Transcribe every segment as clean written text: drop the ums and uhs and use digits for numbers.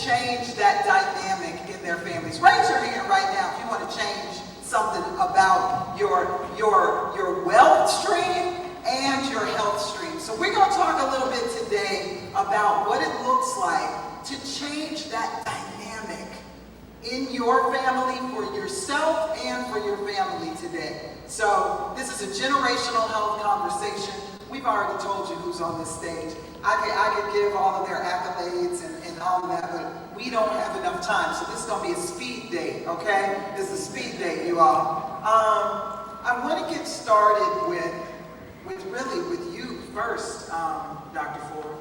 change that dynamic in their families? Raise your hand right now if you want to change something about your wealth stream and your health stream. So we're going to talk a little bit today about what it looks like to change that dynamic in your family, for yourself and for your family today. So this is a generational health conversation. We've already told you who's on this stage. I could give all of their accolades and all of that, but we don't have enough time. So this is going to be a speed date, okay? This is a speed date, you all. I want to get started with you first, Dr. Forde,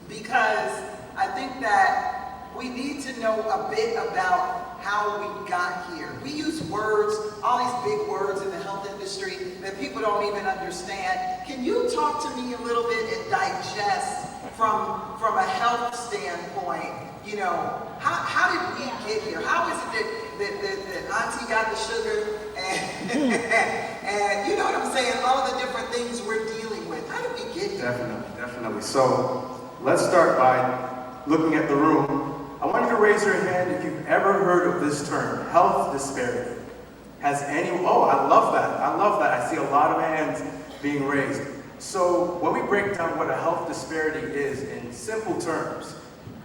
because I think that we need to know a bit about how we got here. We use words, all these big words in the health industry that people don't even understand. Can you talk to me a little bit and digest from a health standpoint, you know, how did we get here? How is it that Auntie got the sugar and you know what I'm saying, all of the different things we're dealing with? How did we get here? Definitely. So let's start by looking at the room. I want you to raise your hand if you've ever heard of this term, health disparity. Has anyone? Oh, I love that. I see a lot of hands being raised. So when we break down what a health disparity is in simple terms,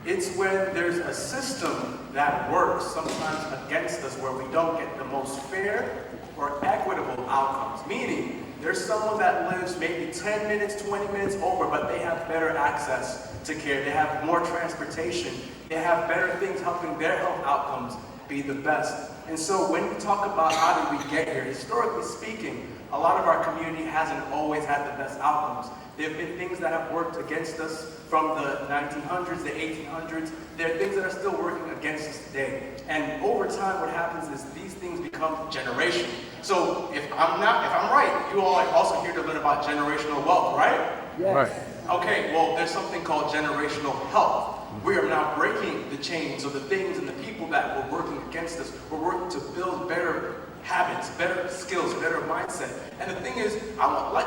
it's when there's a system that works sometimes against us where we don't get the most fair or equitable outcomes. Meaning, there's someone that lives maybe 10 minutes, 20 minutes over, but they have better access to care. They have more transportation. They have better things helping their health outcomes be the best. And so when we talk about how did we get here, historically speaking, a lot of our community hasn't always had the best outcomes. There have been things that have worked against us from the 1900s, the 1800s. There are things that are still working against us today. And over time, what happens is these things become generational. So if I'm right, you all are also here to learn about generational wealth, right? Yes. Right. Okay, well, there's something called generational health. We are now breaking the chains of the things and the people that were working against us. We're working to build better habits, better skills, better mindset. And the thing is,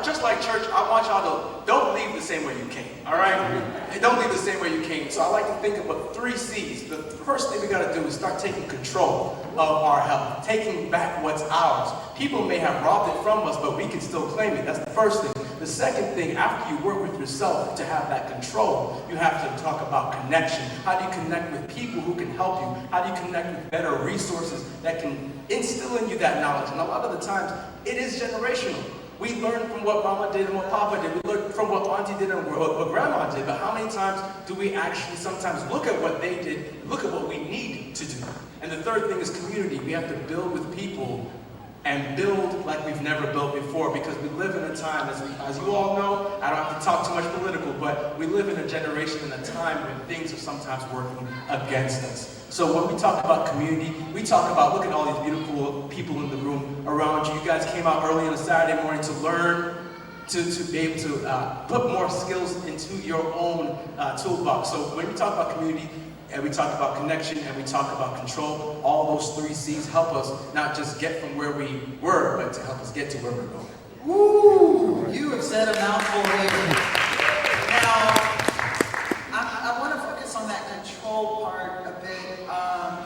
just like church, I want y'all to don't leave the same way you came, all right? Don't leave the same way you came. So I like to think about 3 C's. The first thing we got to do is start taking control of our health, taking back what's ours. People may have robbed it from us, but we can still claim it. That's the first thing. The second thing, after you work with yourself to have that control, you have to talk about connection. How do you connect with people who can help you? How do you connect with better resources that can instill in you that knowledge? And a lot of the times, it is generational. We learn from what Mama did and what Papa did. We learn from what Auntie did and what Grandma did. But how many times do we actually sometimes look at what they did, look at what we need to do? And the third thing is community. We have to build with people and build like we've never built before, because we live in a time, as you all know, I don't have to talk too much political, but we live in a generation and a time when things are sometimes working against us. So when we talk about community, we talk about, look at all these beautiful people in the room around you. You guys came out early on a Saturday morning to learn, to be able to put more skills into your own toolbox. So when we talk about community, and we talk about connection, and we talk about control, all those 3 C's help us not just get from where we were, but to help us get to where we're going. Woo! You have said a mouthful there. Now, I want to focus on that control part a bit,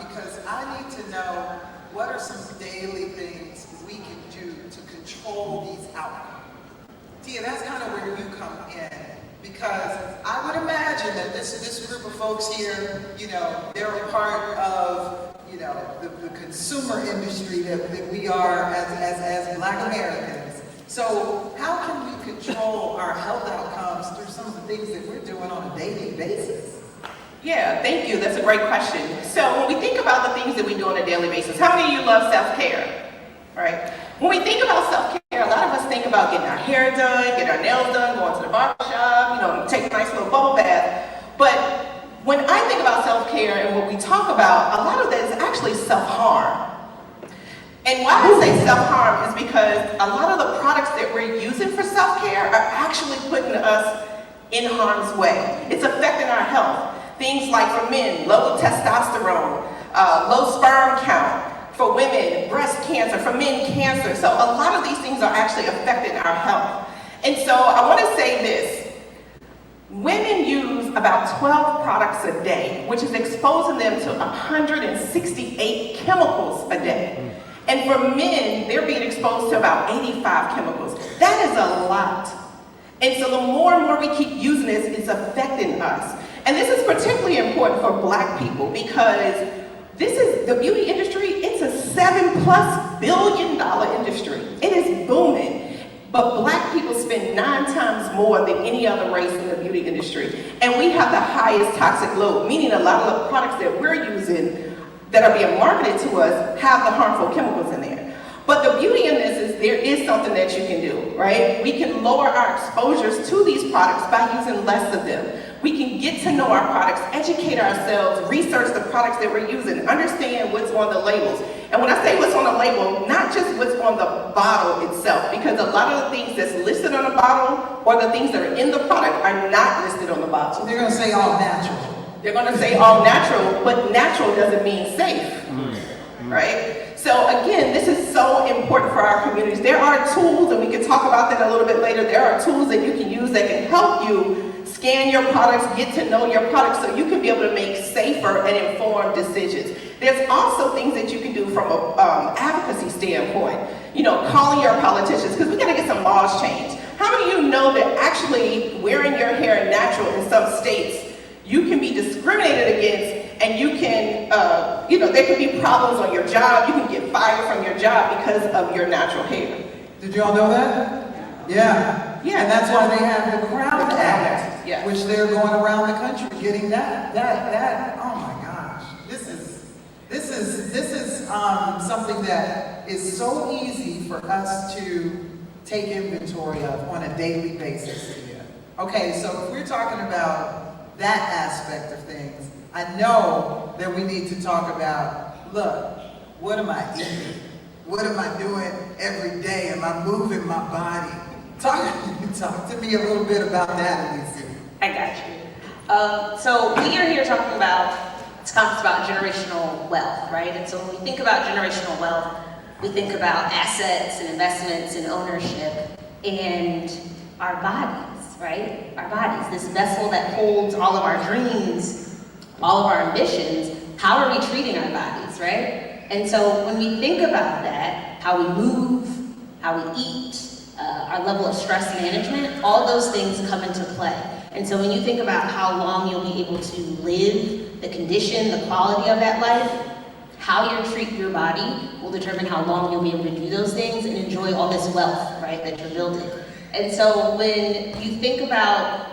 because I need to know what are some daily things we can do to control these outcomes. Tia, that's kind of where you come in. Because I would imagine that this group of folks here, you know, they're a part of, you know, the consumer industry that we are as Black Americans. So how can we control our health outcomes through some of the things that we're doing on a daily basis? Yeah, thank you. That's a great question. So when we think about the things that we do on a daily basis, how many of you love self-care? Right? When we think about self-care, a lot of us think about getting our hair done, getting our nails done, going to the barber shop, you know, take a nice little bubble bath. But when I think about self-care and what we talk about, a lot of that is actually self-harm. And why I say self-harm is because a lot of the products that we're using for self-care are actually putting us in harm's way. It's affecting our health. Things like for men, low testosterone, low sperm count. For women, breast cancer. For men, cancer. So a lot of these things are actually affecting our health. And so I want to say this. Women use about 12 products a day, which is exposing them to 168 chemicals a day. And for men, they're being exposed to about 85 chemicals. That is a lot. And so the more and more we keep using this, it's affecting us. And this is particularly important for Black people because this is the beauty industry, it's a $7+ billion industry. It is booming. But Black people spend 9 times more than any other race in the beauty industry. And we have the highest toxic load, meaning a lot of the products that we're using that are being marketed to us have the harmful chemicals in there. But the beauty in this is there is something that you can do, right? We can lower our exposures to these products by using less of them. We can get to know our products, educate ourselves, research the products that we're using, understand what's on the labels. And when I say what's on the label, not just what's on the bottle itself, because a lot of the things that's listed on the bottle or the things that are in the product are not listed on the bottle. So they're going to say all natural. They're going to say all natural, but natural doesn't mean safe, right? So again, this is so important for our communities. There are tools, and we can talk about that a little bit later, there are tools that you can use that can help you scan your products, get to know your products so you can be able to make safer and informed decisions. There's also things that you can do from an advocacy standpoint. You know, calling your politicians, because we got to get some laws changed. How many of you know that actually wearing your hair natural in some states, you can be discriminated against and you can, there can be problems on your job. You can get fired from your job because of your natural hair. Did you all know that? Yeah. Yeah. And that's why they have the Crown Act, yeah. which they're going around the country getting that. Oh my gosh. This is something that is so easy for us to take inventory of on a daily basis. Okay, so if we're talking about that aspect of things, I know that we need to talk about, look, what am I eating? What am I doing every day? Am I moving my body? Talk to me a little bit about that, Alicia. I got you. So we are here talking about, this conference about generational wealth, right? And so when we think about generational wealth, we think about assets and investments and ownership and our bodies, right? Our bodies, this vessel that holds all of our dreams, all of our ambitions. How are we treating our bodies, right? And so when we think about that, how we move, how we eat, our level of stress management, all those things come into play. And so when you think about how long you'll be able to live, the condition, the quality of that life, how you treat your body will determine how long you'll be able to do those things and enjoy all this wealth, right, that you're building. And so when you think about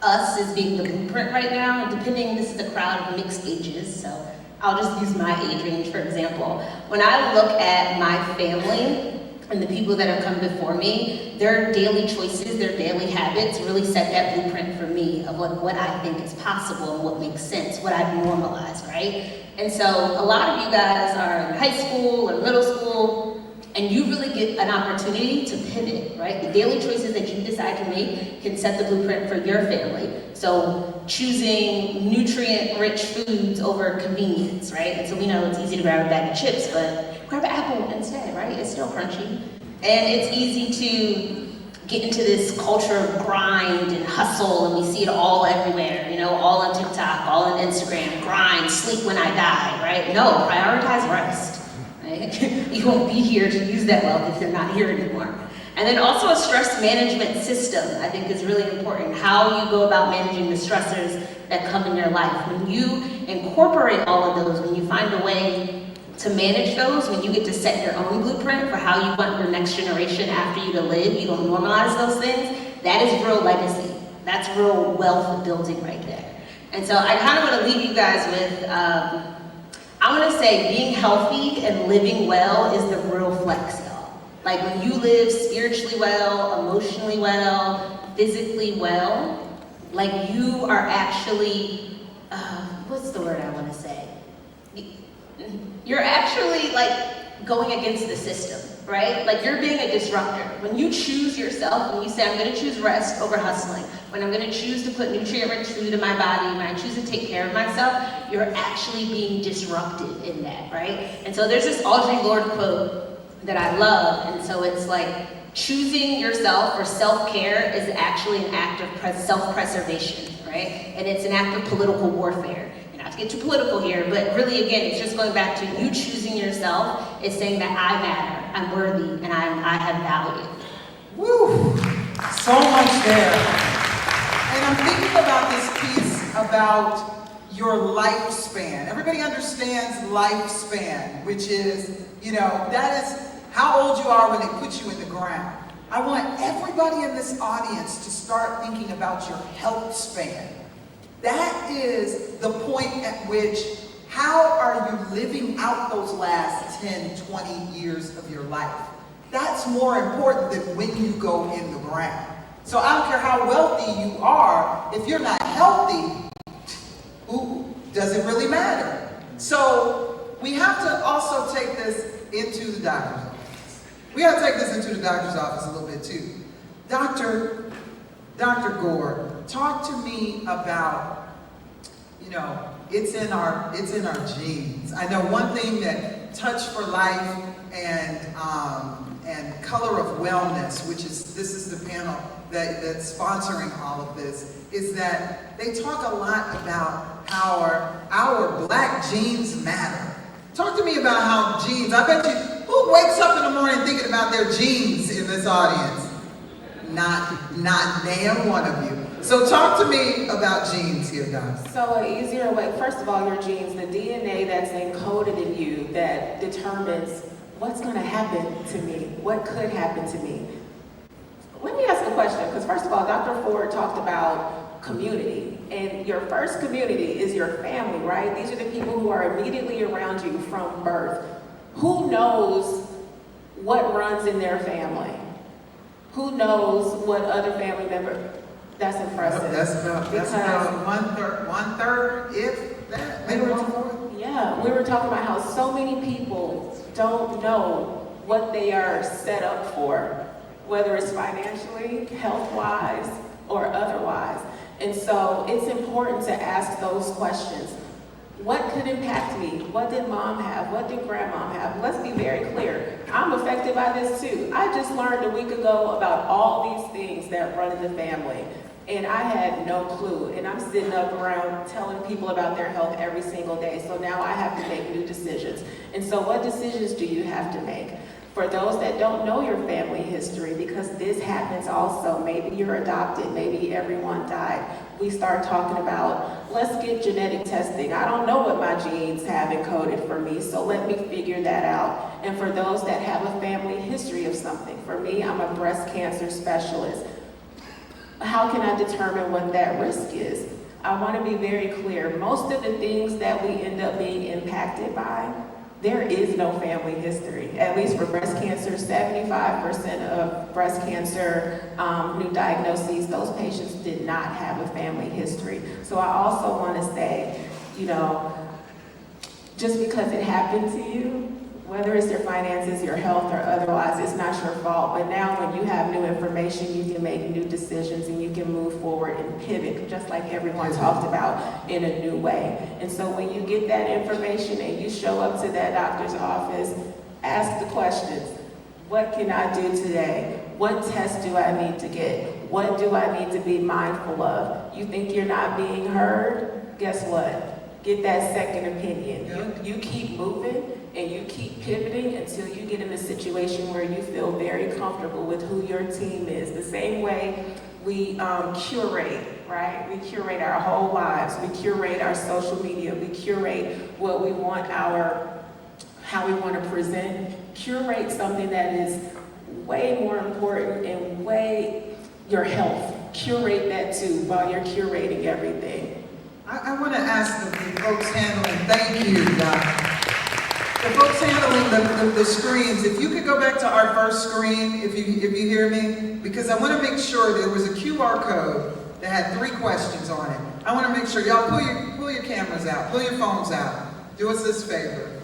us as being the blueprint right now, depending, this is a crowd of mixed ages, so I'll just use my age range for example. When I look at my family, and the people that have come before me, their daily choices, their daily habits really set that blueprint for me of what I think is possible and what makes sense, what I've normalized, right? And so a lot of you guys are in high school or middle school, and you really get an opportunity to pivot, right? The daily choices that you decide to make can set the blueprint for your family. So choosing nutrient-rich foods over convenience, right? And so we know it's easy to grab a bag of chips, but grab an apple instead, right? It's still crunchy. And it's easy to get into this culture of grind and hustle, and we see it all everywhere, all on TikTok, all on Instagram, grind, sleep when I die, right? No, prioritize rest, right? You won't be here to use that wealth if you're not here anymore. And then also a stress management system, I think is really important. How you go about managing the stressors that come in your life. When you incorporate all of those, when you find a way to manage those, when you get to set your own blueprint for how you want your next generation after you to live, you don't normalize those things, that is real legacy. That's real wealth building right there. And so I kind of want to leave you guys with, I want to say being healthy and living well is the real flex, y'all. Like when you live spiritually well, emotionally well, physically well, like you are actually, what's the word I want to say? You're actually like going against the system, right? Like you're being a disruptor. When you choose yourself, when you say, I'm gonna choose rest over hustling, when I'm gonna choose to put nutrient-rich food in my body, when I choose to take care of myself, you're actually being disruptive in that, right? And so there's this Audre Lorde quote that I love, and so it's like, choosing yourself or self-care is actually an act of self-preservation, right? And it's an act of political warfare. And not to get too political here, but really, again, it's just going back to you choosing yourself. It's saying that I matter, I'm worthy, and I have value. Woo! So much there. And I'm thinking about this piece about your lifespan. Everybody understands lifespan, which is, that is how old you are when they put you in the ground. I want everybody in this audience to start thinking about your health span. That is the point at which, how are you living out those last 10, 20 years of your life? That's more important than when you go in the ground. So I don't care how wealthy you are, if you're not healthy, does it really matter? So we have to also take this into the doctor's office. We have to take this into the doctor's office a little bit too. Dr. Gore, talk to me about, it's in our genes. I know one thing that Touch for Life and Color of Wellness, this is the panel that's sponsoring all of this, is that they talk a lot about how our black genes matter. Talk to me about how genes, I bet you, who wakes up in the morning thinking about their genes in this audience? Not damn one of you. So talk to me about genes here, guys. So an easier way, first of all, your genes, the DNA that's encoded in you that determines what's going to happen to me, what could happen to me. Let me ask a question, because first of all, Dr. Forde talked about community, and your first community is your family, right? These are the people who are immediately around you from birth. Who knows what runs in their family? Who knows what other family member? That's impressive. That's about one third, if that, maybe one fourth. Yeah, we were talking about how so many people don't know what they are set up for, whether it's financially, health-wise, or otherwise. And so it's important to ask those questions. What could impact me? What did mom have? What did grandmom have? Let's be very clear. I'm affected by this too. I just learned a week ago about all these things that run in the family. And I had no clue. And I'm sitting up around telling people about their health every single day. So now I have to make new decisions. And so what decisions do you have to make? For those that don't know your family history, because this happens also, maybe you're adopted, maybe everyone died. We start talking about, let's get genetic testing. I don't know what my genes have encoded for me, so let me figure that out. And for those that have a family history of something, for me, I'm a breast cancer specialist. How can I determine what that risk is? I want to be very clear. Most of the things that we end up being impacted by, there is no family history. At least for breast cancer, 75% of breast cancer new diagnoses, those patients did not have a family history. So I also want to say, just because it happened to you, whether it's your finances, your health, or otherwise, it's not your fault. But now when you have new information, you can make new decisions and you can move forward and pivot, just like everyone talked about, in a new way. And so when you get that information and you show up to that doctor's office, ask the questions. What can I do today? What test do I need to get? What do I need to be mindful of? You think you're not being heard? Guess what? Get that second opinion. You keep moving and you keep pivoting until you get in a situation where you feel very comfortable with who your team is. The same way we curate, right? We curate our whole lives. We curate our social media. We curate what we want how we want to present. Curate something that is way more important and your health. Curate that too while you're curating everything. I want to ask the folks handling, thank you, Doc. The folks handling the screens, if you could go back to our first screen, if you hear me, because I want to make sure there was a QR code that had 3 questions on it. I want to make sure y'all pull your cameras out, pull your phones out. Do us this favor.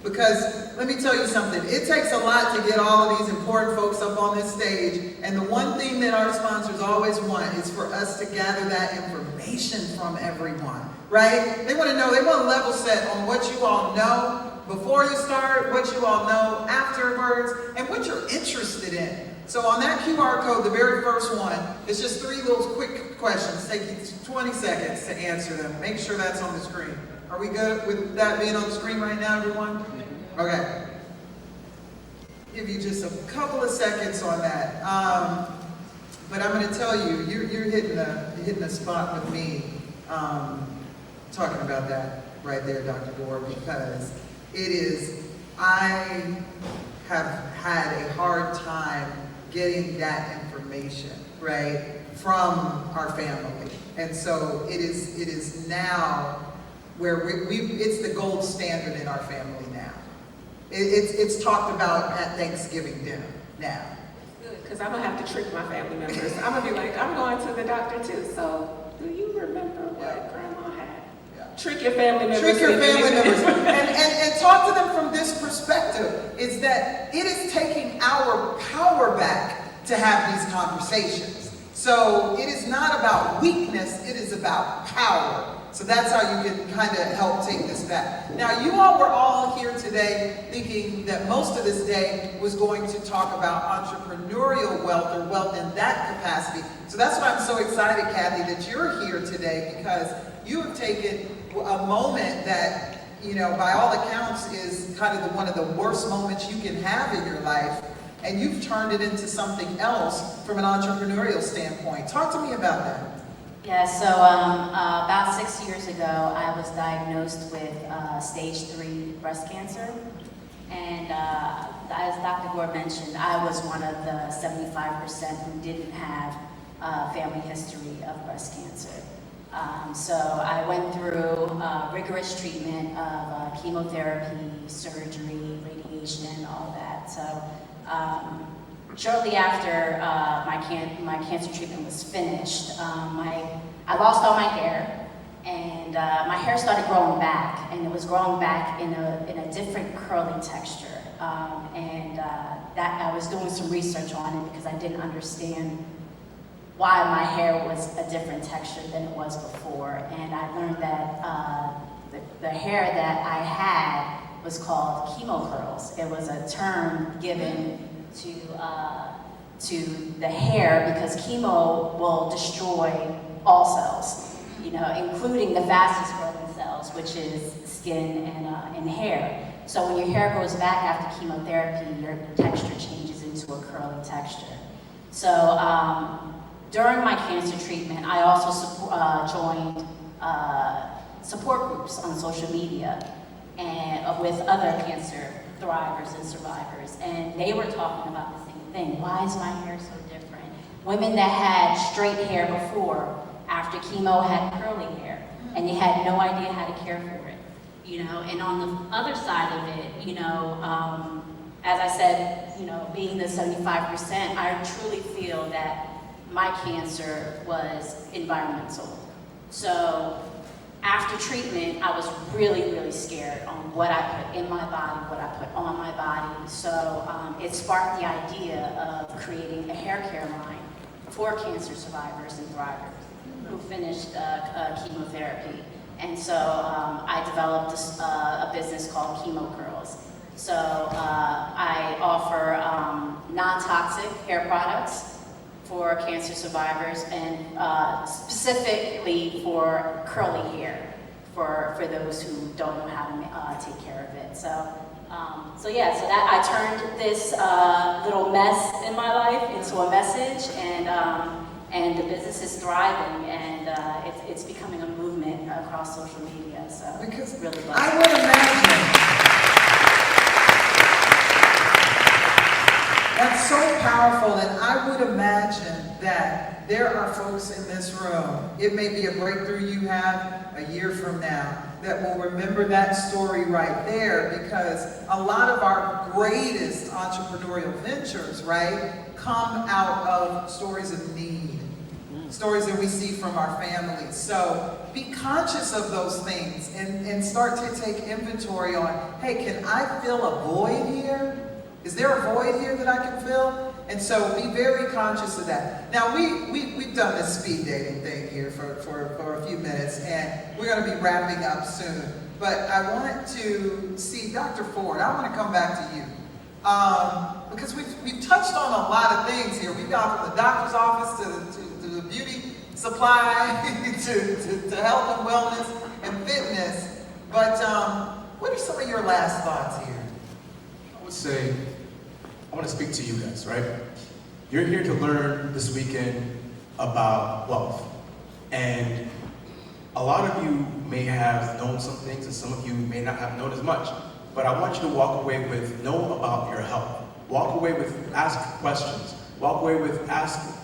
Because let me tell you something, it takes a lot to get all of these important folks up on this stage, and the one thing that our sponsors always want is for us to gather that information from everyone, right? They want to know, they want to level set on what you all know before you start, what you all know afterwards, and what you're interested in. So on that QR code, the very first one, it's just 3 little quick questions. Take you 20 seconds to answer them. Make sure that's on the screen. Are we good with that being on the screen right now, everyone? Okay. Give you just a couple of seconds on that. But I'm going to tell you, you're hitting a spot with me talking about that right there, Dr. Gore, because I have had a hard time getting that information, right, from our family. And so it is now where it's the gold standard in our family now. It's talked about at Thanksgiving dinner now. Good, because I'm going to have to trick my family members. I'm going to be like, I'm going to the doctor too, so do you remember what Grandma had? Yeah. Trick your family members. Trick your family members. And talk to them from this perspective, is that it is taking our power back to have these conversations. So it is not about weakness, it is about power. So that's how you can kind of help take this back. Now, you all were all here today thinking that most of this day was going to talk about entrepreneurial wealth or wealth in that capacity. So that's why I'm so excited, Kathy, that you're here today, because you have taken a moment that, you know, by all accounts is kind of one of the worst moments you can have in your life, and you've turned it into something else from an entrepreneurial standpoint. Talk to me about that. Yeah, so about 6 years ago, I was diagnosed with stage 3 breast cancer. And as Dr. Gore mentioned, I was one of the 75% who didn't have a family history of breast cancer. So I went through rigorous treatment of chemotherapy, surgery, radiation, all that. So shortly after my cancer treatment was finished, I lost all my hair, and my hair started growing back, and it was growing back in a different curly texture. That I was doing some research on it because I didn't understand why my hair was a different texture than it was before, and I learned that the hair that I had was called chemo curls. It was a term given to the hair because chemo will destroy all cells, you know, including the fastest growing cells, which is skin and hair. So when your hair grows back after chemotherapy, your texture changes into a curly texture. So during my cancer treatment, I also joined support groups on social media and with other cancer thrivers and survivors, and they were talking about the same thing. Why is my hair so different? Women that had straight hair before, after chemo, had curly hair, and they had no idea how to care for it, you know. And on the other side of it, you know, as I said, you know, being the 75%, I truly feel that my cancer was environmental. So after treatment, I was really, really scared on what I put in my body, what I put on my body. So it sparked the idea of creating a hair care line for cancer survivors and thrivers who finished chemotherapy. And so I developed a business called Chemo Curls. So I offer non-toxic hair products for cancer survivors, and specifically for curly hair, for those who don't know how to take care of it. So that I turned this little mess in my life into a message, and the business is thriving, and it's becoming a movement across social media. So Because really blessed. I would imagine that's so powerful, and I would imagine that there are folks in this room, it may be a breakthrough you have a year from now, that will remember that story right there, because a lot of our greatest entrepreneurial ventures, right, come out of stories of need, stories that we see from our families. So be conscious of those things and start to take inventory on, hey, can I fill a void here? Is there a void here that I can fill? And so be very conscious of that. Now, we've done this speed dating thing here for a few minutes, and we're going to be wrapping up soon. But I want to see Dr. Forde. I want to come back to you. Because we've touched on a lot of things here. We've gone from the doctor's office to the beauty supply to health and wellness and fitness. But what are some of your last thoughts here? I would say, I want to speak to you guys, right? You're here to learn this weekend about wealth. And a lot of you may have known some things and some of you may not have known as much. But I want you to walk away with know about your health. Walk away with ask questions. Walk away with ask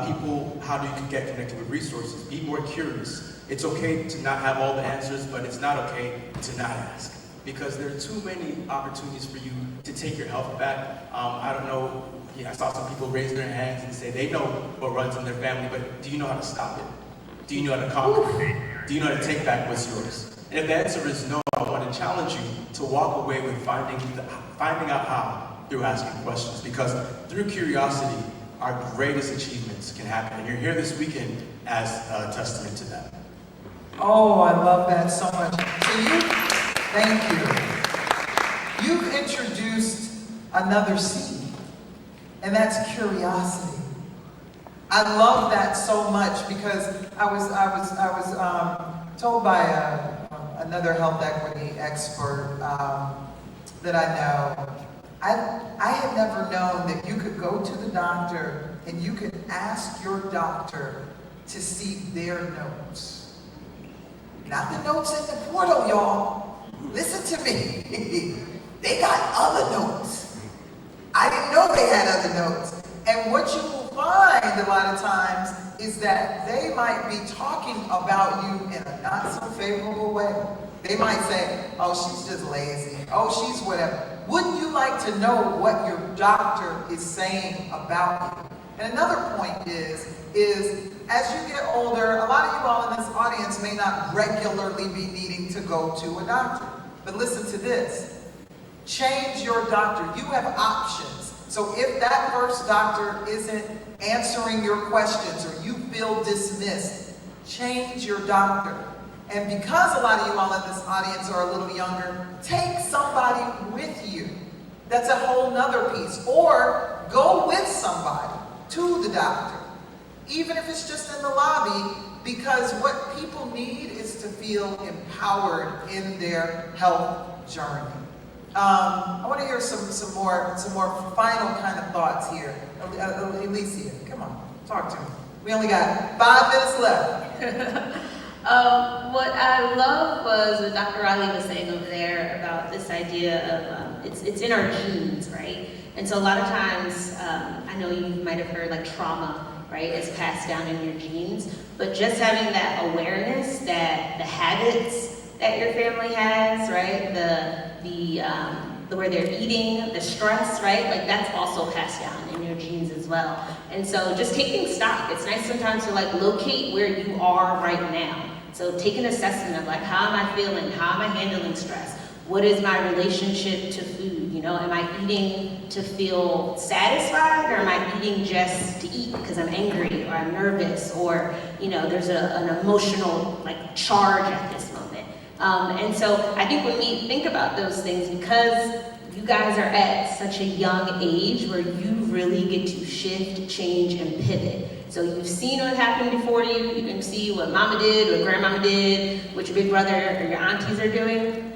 people how you can get connected with resources. Be more curious. It's okay to not have all the answers, but it's not okay to not ask. Because there are too many opportunities for you to take your health back. I don't know, I saw some people raise their hands and say they know what runs in their family, but do you know how to stop it? Do you know how to conquer it? Do you know how to take back what's yours? And if the answer is no, I want to challenge you to walk away with finding out how through asking questions. Because through curiosity, our greatest achievements can happen. And you're here this weekend as a testament to that. Oh, I love that so much. So thank you. You've introduced another C, and that's curiosity. I love that so much because I was told by another health equity expert that I know. I had never known that you could go to the doctor and you could ask your doctor to see their notes. Not the notes in the portal, y'all. Listen to me. They got other notes. I didn't know they had other notes. And what you will find a lot of times is that they might be talking about you in a not so favorable way. They might say, oh, she's just lazy. Oh, she's whatever. Wouldn't you like to know what your doctor is saying about you? And another point is as you get older, a lot of you all in this audience may not regularly be needing to go to a doctor. But listen to this. Change your doctor. You have options. So if that first doctor isn't answering your questions or you feel dismissed, change your doctor. And because a lot of you all in this audience are a little younger, take somebody with you. That's a whole nother piece. Or go with somebody to the doctor, even if it's just in the lobby, because what people need is to feel empowered in their health journey. I want to hear some more final kind of thoughts here. Alicia, come on, talk to me. We only got 5 minutes left. What I love was what Dr. Riley was saying over there about this idea of it's in our genes, right? And so a lot of times, I know you might have heard like trauma, right, is passed down in your genes, but just having that awareness that the habits that your family has, right, the where they're eating, the stress, right, like that's also passed down in your genes as well. And so just taking stock, it's nice sometimes to like locate where you are right now. So take an assessment of like, how am I feeling? How am I handling stress? What is my relationship to food? You know, am I eating to feel satisfied, or am I eating just to eat because I'm angry or I'm nervous, or, you know, there's an emotional like charge at this moment. And so I think when we think about those things, because you guys are at such a young age where you really get to shift, change, and pivot. So you've seen what happened before you. You can see what mama did, what grandmama did, what your big brother or your aunties are doing.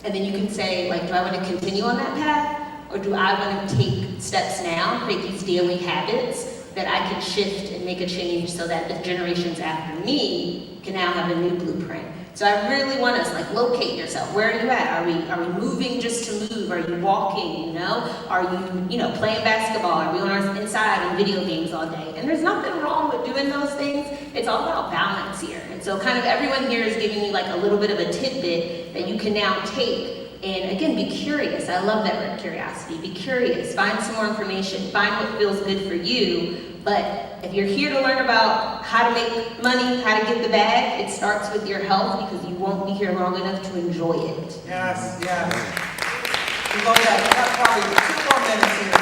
And then you can say, like, do I want to continue on that path? Or do I want to take steps now, create these daily habits that I can shift and make a change so that the generations after me can now have a new blueprint? So I really want us, like, locate yourself. Where are you at? Are we moving just to move? Are you walking, you know? Are you know, playing basketball? Are we on our inside on video games all day? And there's nothing wrong with doing those things. It's all about balance here. And so kind of everyone here is giving you like a little bit of a tidbit that you can now take. And again, be curious. I love that word, curiosity. Be curious. Find some more information. Find what feels good for you. But if you're here to learn about how to make money, how to get the bag, it starts with your health, because you won't be here long enough to enjoy it. Yes, yes. We love that. We got probably 2 more minutes here.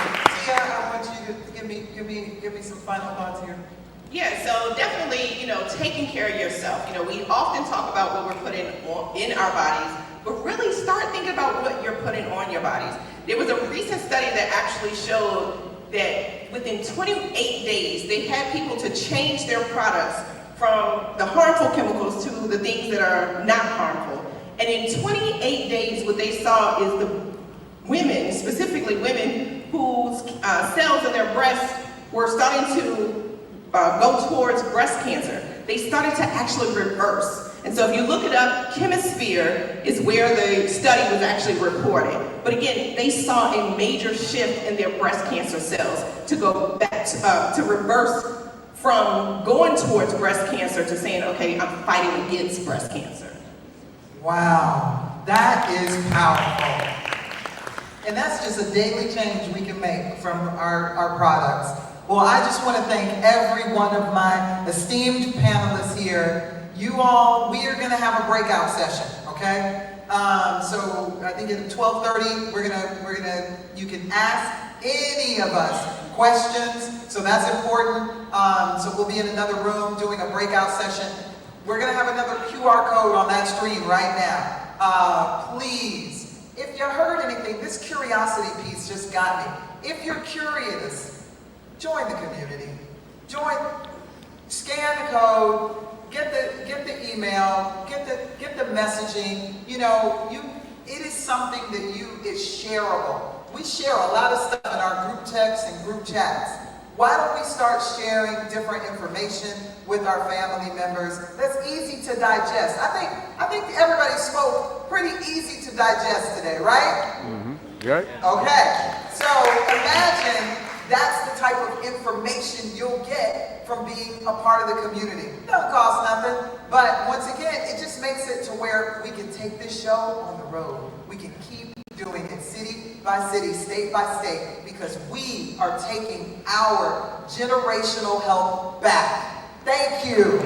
Tiah, I want you to give me some final thoughts here. Yeah, so definitely, taking care of yourself. We often talk about what we're putting in our bodies, but really start thinking about what you're putting on your bodies. There was a recent study that actually showed that within 28 days, they had people to change their products from the harmful chemicals to the things that are not harmful. And in 28 days, what they saw is the women, specifically women whose cells in their breasts were starting to go towards breast cancer. They started to actually reverse. And so if you look it up, Chemisphere is where the study was actually reported. But again, they saw a major shift in their breast cancer cells to go back to reverse from going towards breast cancer to saying, okay, I'm fighting against breast cancer. Wow, that is powerful. And that's just a daily change we can make from our products. Well, I just want to thank every one of my esteemed panelists here. You all, we are going to have a breakout session, okay? So I think at 12:30, you can ask any of us questions, so that's important. So we'll be in another room doing a breakout session. We're going to have another QR code on that screen right now. Please, if you heard anything, this curiosity piece just got me. If you're curious, join the community. Scan the code, get the email, get the messaging. It is something that is shareable. We share a lot of stuff in our group texts and group chats. Why don't we start sharing different information with our family members that's easy to digest? I think everybody spoke pretty easy to digest today, right? Mm-hmm. Right. Okay, so imagine that's the type of information you'll get from being a part of the community. It doesn't cost nothing, but once again, it just makes it to where we can take this show on the road. We can keep doing it city by city, state by state, because we are taking our generational health back. Thank you.